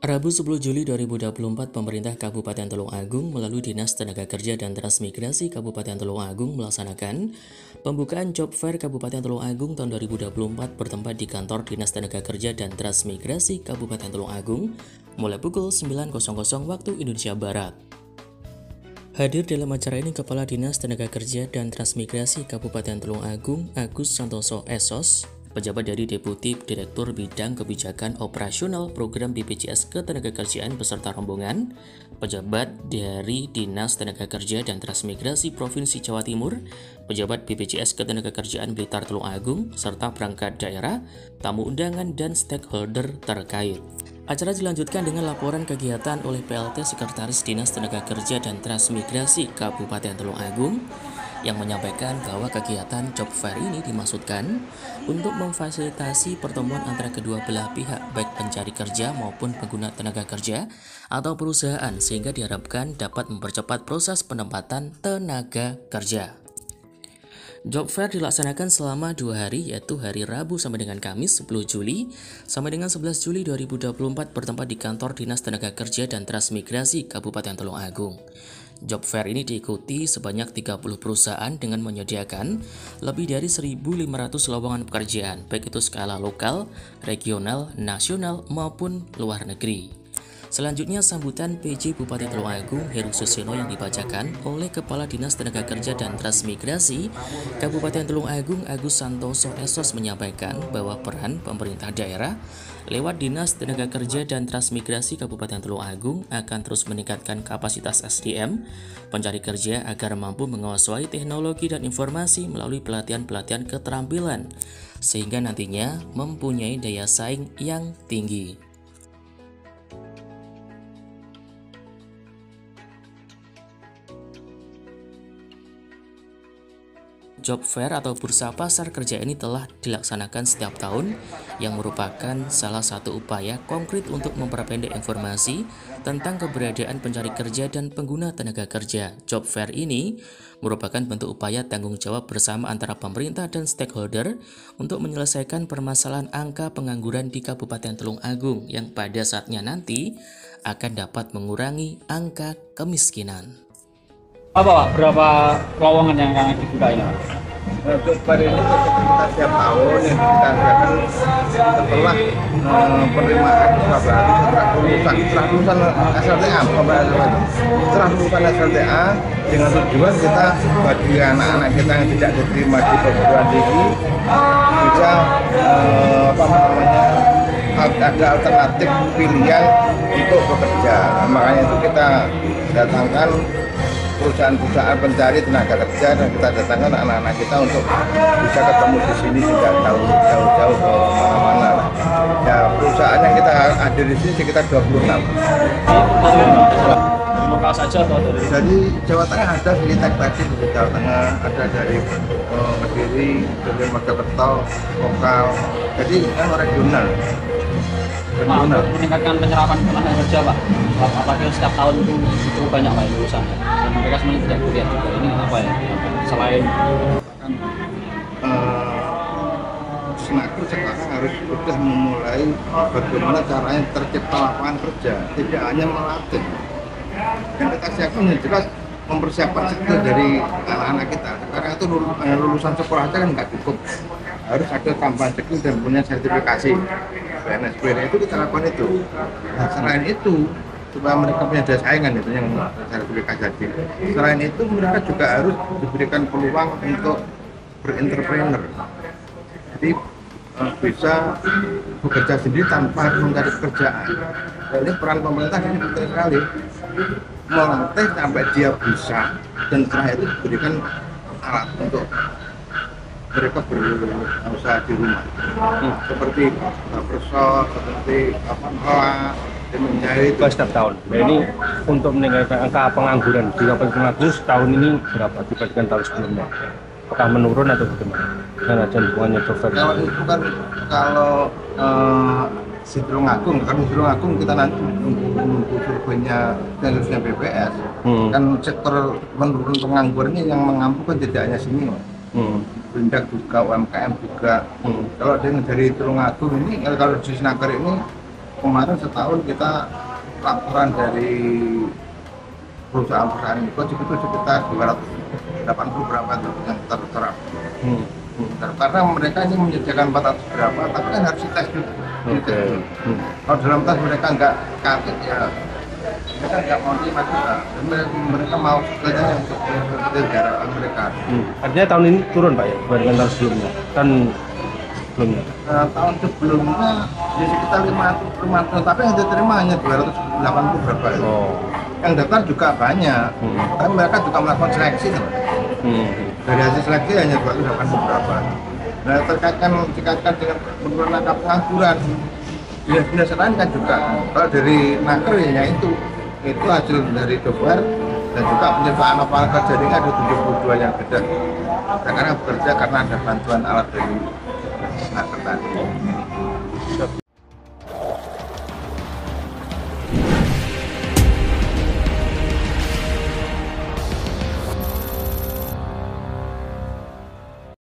Rabu 10 Juli 2024, pemerintah Kabupaten Tulungagung melalui Dinas Tenaga Kerja dan Transmigrasi Kabupaten Tulungagung melaksanakan pembukaan Job Fair Kabupaten Tulungagung tahun 2024 bertempat di kantor Dinas Tenaga Kerja dan Transmigrasi Kabupaten Tulungagung mulai pukul 9.00 waktu Indonesia Barat. Hadir dalam acara ini Kepala Dinas Tenaga Kerja dan Transmigrasi Kabupaten Tulungagung Agus Santoso SOS, pejabat dari Deputi Direktur Bidang Kebijakan Operasional Program BPJS Ketenagakerjaan beserta rombongan, pejabat dari Dinas Tenaga Kerja dan Transmigrasi Provinsi Jawa Timur, pejabat BPJS Ketenagakerjaan Blitar Tulungagung, serta perangkat daerah, tamu undangan, dan stakeholder terkait. Acara dilanjutkan dengan laporan kegiatan oleh PLT Sekretaris Dinas Tenaga Kerja dan Transmigrasi Kabupaten Tulungagung yang menyampaikan bahwa kegiatan Job Fair ini dimaksudkan untuk memfasilitasi pertemuan antara kedua belah pihak baik pencari kerja maupun pengguna tenaga kerja atau perusahaan sehingga diharapkan dapat mempercepat proses penempatan tenaga kerja. Job Fair dilaksanakan selama 2 hari yaitu hari Rabu sampai dengan Kamis 10 Juli sampai dengan 11 Juli 2024 bertempat di kantor Dinas Tenaga Kerja dan Transmigrasi Kabupaten Tulungagung. Job Fair ini diikuti sebanyak 30 perusahaan dengan menyediakan lebih dari 1.500 lowongan pekerjaan baik itu skala lokal, regional, nasional maupun luar negeri. Selanjutnya sambutan PJ Bupati Tulungagung Heru Suseno yang dibacakan oleh Kepala Dinas Tenaga Kerja dan Transmigrasi Kabupaten Tulungagung Agus Santoso SOS menyampaikan bahwa peran pemerintah daerah lewat Dinas Tenaga Kerja dan Transmigrasi Kabupaten Tulungagung akan terus meningkatkan kapasitas SDM pencari kerja agar mampu menguasai teknologi dan informasi melalui pelatihan-pelatihan keterampilan sehingga nantinya mempunyai daya saing yang tinggi. Job Fair atau bursa pasar kerja ini telah dilaksanakan setiap tahun yang merupakan salah satu upaya konkret untuk memperpendek informasi tentang keberadaan pencari kerja dan pengguna tenaga kerja. Job Fair ini merupakan bentuk upaya tanggung jawab bersama antara pemerintah dan stakeholder untuk menyelesaikan permasalahan angka pengangguran di Kabupaten Tulungagung yang pada saatnya nanti akan dapat mengurangi angka kemiskinan. Berapa lowongan yang akan dibuka ini? Untuk hari ini kita tiap tahun yang kita adakan setelah penerimaan setelah lulusan SLTA, setelah lulusan SLTA dengan tujuan kita bagi anak-anak kita yang tidak diterima di perguruan tinggi bisa ada alternatif pilihan untuk bekerja. Makanya itu kita datangkan perusahaan-perusahaan pencari tenaga kerja dan kita datangkan anak-anak kita untuk bisa ketemu di sini tidak jauh-jauh ke mana-mana. Ya, perusahaan yang kita hadir di sini sekitar 26. Lokal saja atau dari Jawa Tengah ada di Tek tadi di Jawa Tengah, ada dari Kediri, dari Mojokerto, lokal. Jadi kan regional. untuk meningkatkan penyerapan tenaga kerja, Pak. Apakah setiap tahun itu banyak Pak lulusan dan mereka sebenarnya tidak kuliah juga. Ini apa ya? Selain Senaker sekarang harus sudah memulai bagaimana caranya tercipta lapangan kerja, tidak hanya melatih. Dan kita siapkan yang jelas mempersiapkan skill dari anak-anak kita. Karena itu lulusan sekolah aja kan nggak cukup, harus ada tambahan skill dan punya sertifikasi. PNS itu kita lakukan itu. Nah, selain itu supaya mereka punya daya saingan itu yang sertifikasi tadi. Selain itu mereka juga harus diberikan peluang untuk berentrepreneur. Jadi bisa bekerja sendiri tanpa mencari pekerjaan. Dan ini peran pemerintah ini penting sekali, melatih sampai dia bisa dan setelah itu diberikan alat untuk mereka berusaha di rumah seperti barbershop, seperti kelas, menjahit itu setiap tahun. Nah, ini untuk meningkatkan angka pengangguran di Kabupaten Tulungagung tahun ini berapa dibandingkan tahun sebelumnya? Apakah menurun atau bagaimana? Dan ada hubungannya Job Fair? Kalau itu kan si Tulungagung, kan di Tulungagung kita nanti menunggu surveinya dan harusnya BPS. Kan sektor menurun penganggurannya yang mengampu kan tidak hanya sini, Berindak juga, UMKM juga. Kalau dari Tulungagung ini, kalau di Senaker ini kemarin setahun kita laporan dari perusahaan-perusahaan itu sekitar 280 berapa tuh yang terserap. Karena mereka ini menyediakan 400 berapa, tapi kan harus dites juga. Kalau dalam tes mereka nggak kaget ya, mereka nggak mau terima juga. Mereka mau kerja yang negara mereka. Artinya tahun ini turun Pak ya, dibandingkan tahun sebelumnya? Sebelumnya? Tahun sebelumnya di sekitar 500, tapi yang diterima hanya 280 berapa. Yang daftar juga banyak, tapi mereka juga melakukan seleksi. Dari hasil seleksi hanya 280 berapa. Nah, dikaitkan dengan penurunan angka pengangguran, dinas lain kan juga. Kalau dari Naker ya itu hasil dari Dover dan juga penyertaan lapangan kerja ini ada 72 yang beda. Karena bekerja karena ada bantuan alat dari Naker tadi.